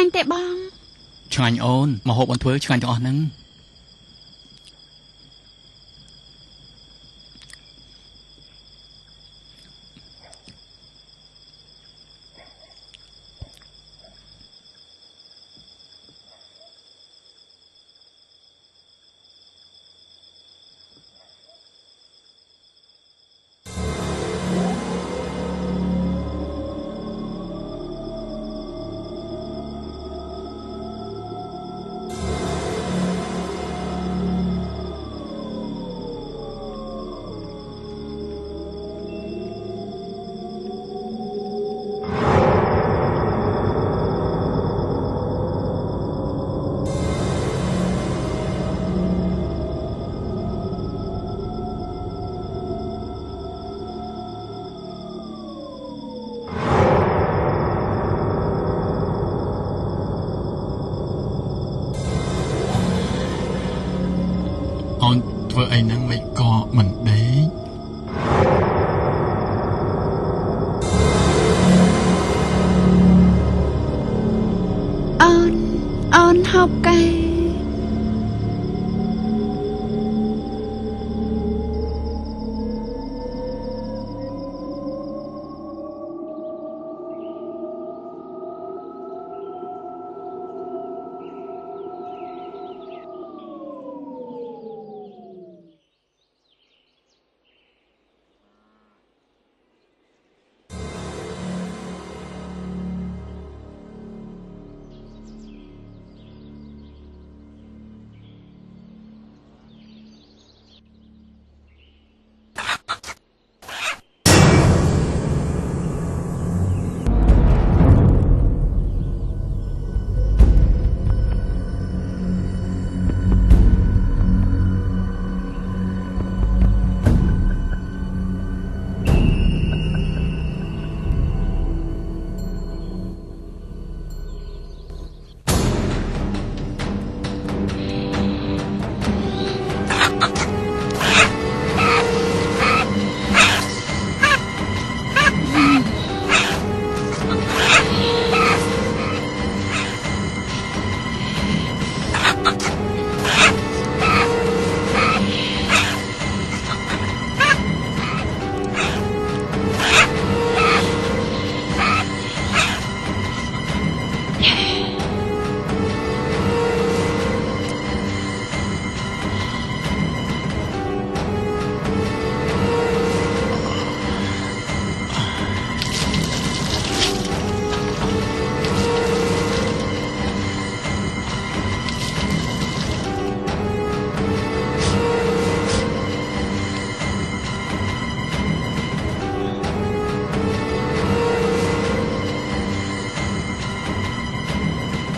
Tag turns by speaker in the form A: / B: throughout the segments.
A: ញទេបង
B: ឆ្ងាញ់អូនមកហូបអូនធ្វើឆ្ងាញ់ទាំងអស់ហ្នឹងអូនធ្វើអីហ្នឹងមិនក៏មិនដេក
A: អូនហូបកែ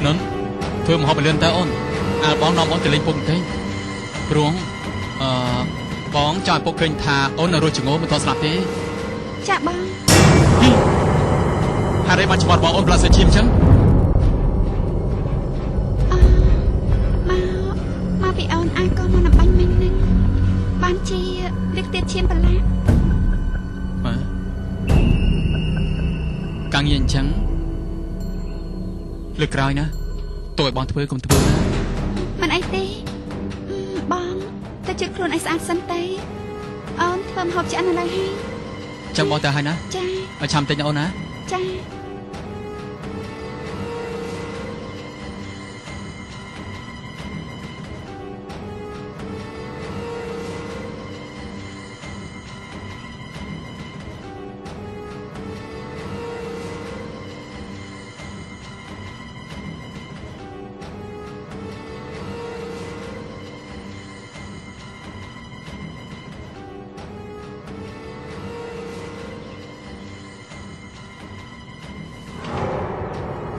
B: នឹងធ្វើមកហូបឲ្យលឿនតើអូនបងនាំអូនទៅលេងពុកបន្តិចព្រោះបងចង់ឲ្យពុកឃើញថាអូននៅរស់ចងោមិនទាន់ស្លាប់ទេ
A: ចាបង
B: ហើយបានឆ្មត់បងអូនប្លាស់សេឈីមចឹង
A: មកពីអូនអាចក៏មកណាបាញ់មិញនឹងបានជាលើកទៀតឈាមប្រឡាក់
B: កាំងយាអញ្ចឹងលើកក្រោយណាទោះឲ្យបងធ្វើកុំធ្វើណា
A: មិនអីទេបងទៅជិតខ្លួនឲ្យស្អាតសិនទេអូនធ្វើម្ហូបឆ្អិនឥឡូវហើយ
B: ចាំបងទៅហើយណា
A: ចា
B: ឲ្យឆាំតិចណាអូនណា
A: ចា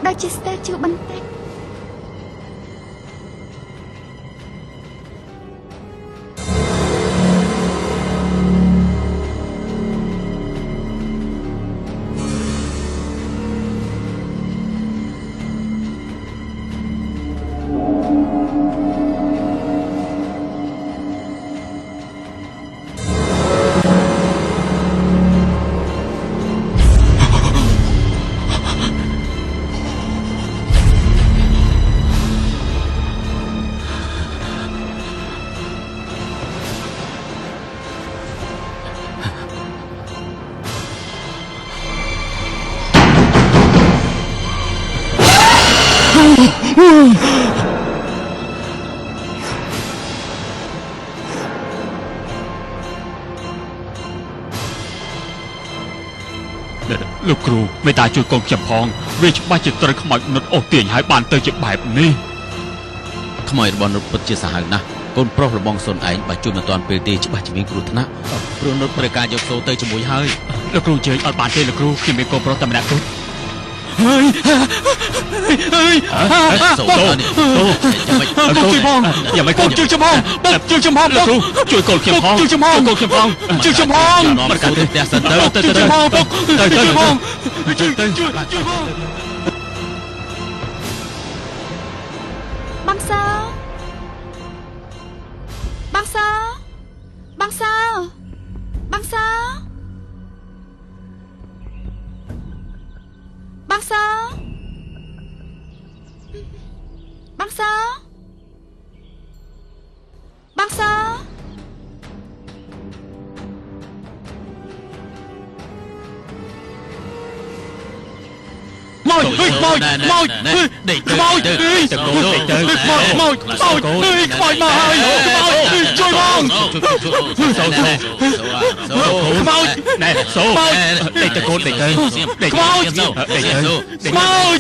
A: ដូចជាស្ទើរជួបបន្តិច
B: លោកគ្រូមេតាជួយកូនខ្ញុំផងវាច្បាស់ជាត្រូវខ្មោចនុតអូសទាញឲ្យបានទៅជាបែបនេះខ្មោចរបស់នុតពិតជាសាហាវណាស់កូនប្រុសរបស់សុនឯងបើជួយមិនទាន់ពេលទេច្បាស់ជាមានគ្រោះថ្នាក់ព្រោះនុតត្រូវការយកសូទៅជាមួយហើយលោកគ្រូជើញអត់បានទេលោកគ្រូខ្ញុំមានកូនប្រុសតែម្នាក់គត់សូនេះជួយផងอย่าไม่កូនជួយចំហជួយចំហលោកគ្រូជួយកូនខ្ញុំផងជួយចំហកូនខ្ញុំផងជួយចំហមិនកាត់ទេផ្ទះសិនទៅចំហពុកទៅជួយផងជួយផង
A: បងសើបងសើបងសើបងសើបងសើបងសើបងសើ
B: ម៉ោចម៉ោចម៉ោចម៉ោចដេកទៅម៉ោចទៅកូនដេកទៅម៉ោចម៉ោចម៉ោចខ្មោចមកហើយម៉ោចជួយបងខ្មោចណែសូដេកទៅកូនដេកទៅខ្មោចដេកទៅខ្មោច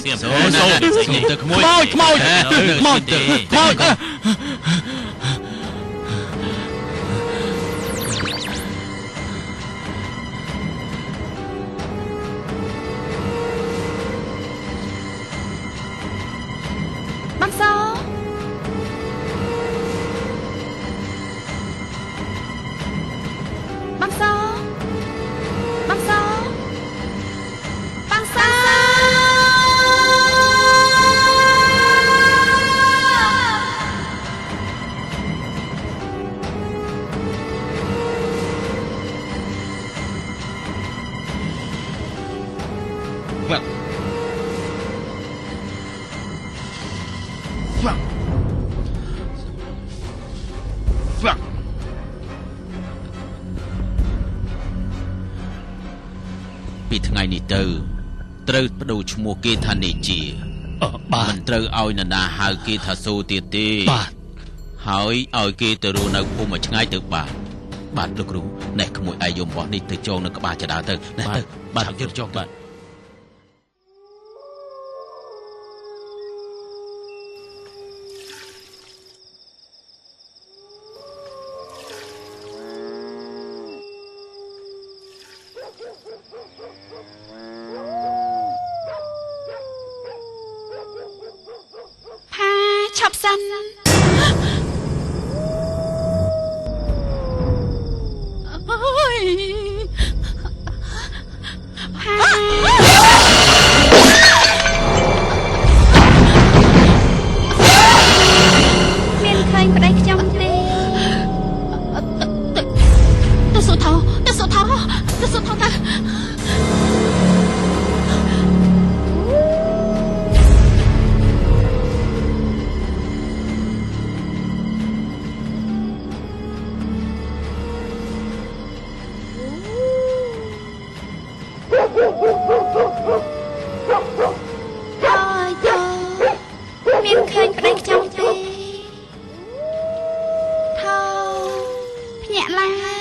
B: សូទៅខ្មោចខ្មោចខ្មោចខ្មោច
A: បងសើបងសើបងសើបងសើ
B: ពីថ្ងៃនេះទៅត្រូវបដូរឈ្មោះគេថានេជាមិនត្រូវឲ្យនរណាហៅគេថាសូទៀតទេហើយឲ្យគេទៅរស់នៅភូមិមួយឆ្ងាយទៅបាទលោកគ្រូណែក្មួយឯយំរបស់នេះទៅចងនៅក្បាលចដាទៅណែទៅបាទយើងចងបាទ
A: ឆាប់សិនអូយមានឃើញប្តីខ្ញុំទេទៅសុថោទៅសុថោទៅសុថោទៅមានឃើញប្តីខ្ញុំទេថោភ្ញាក់ឡើង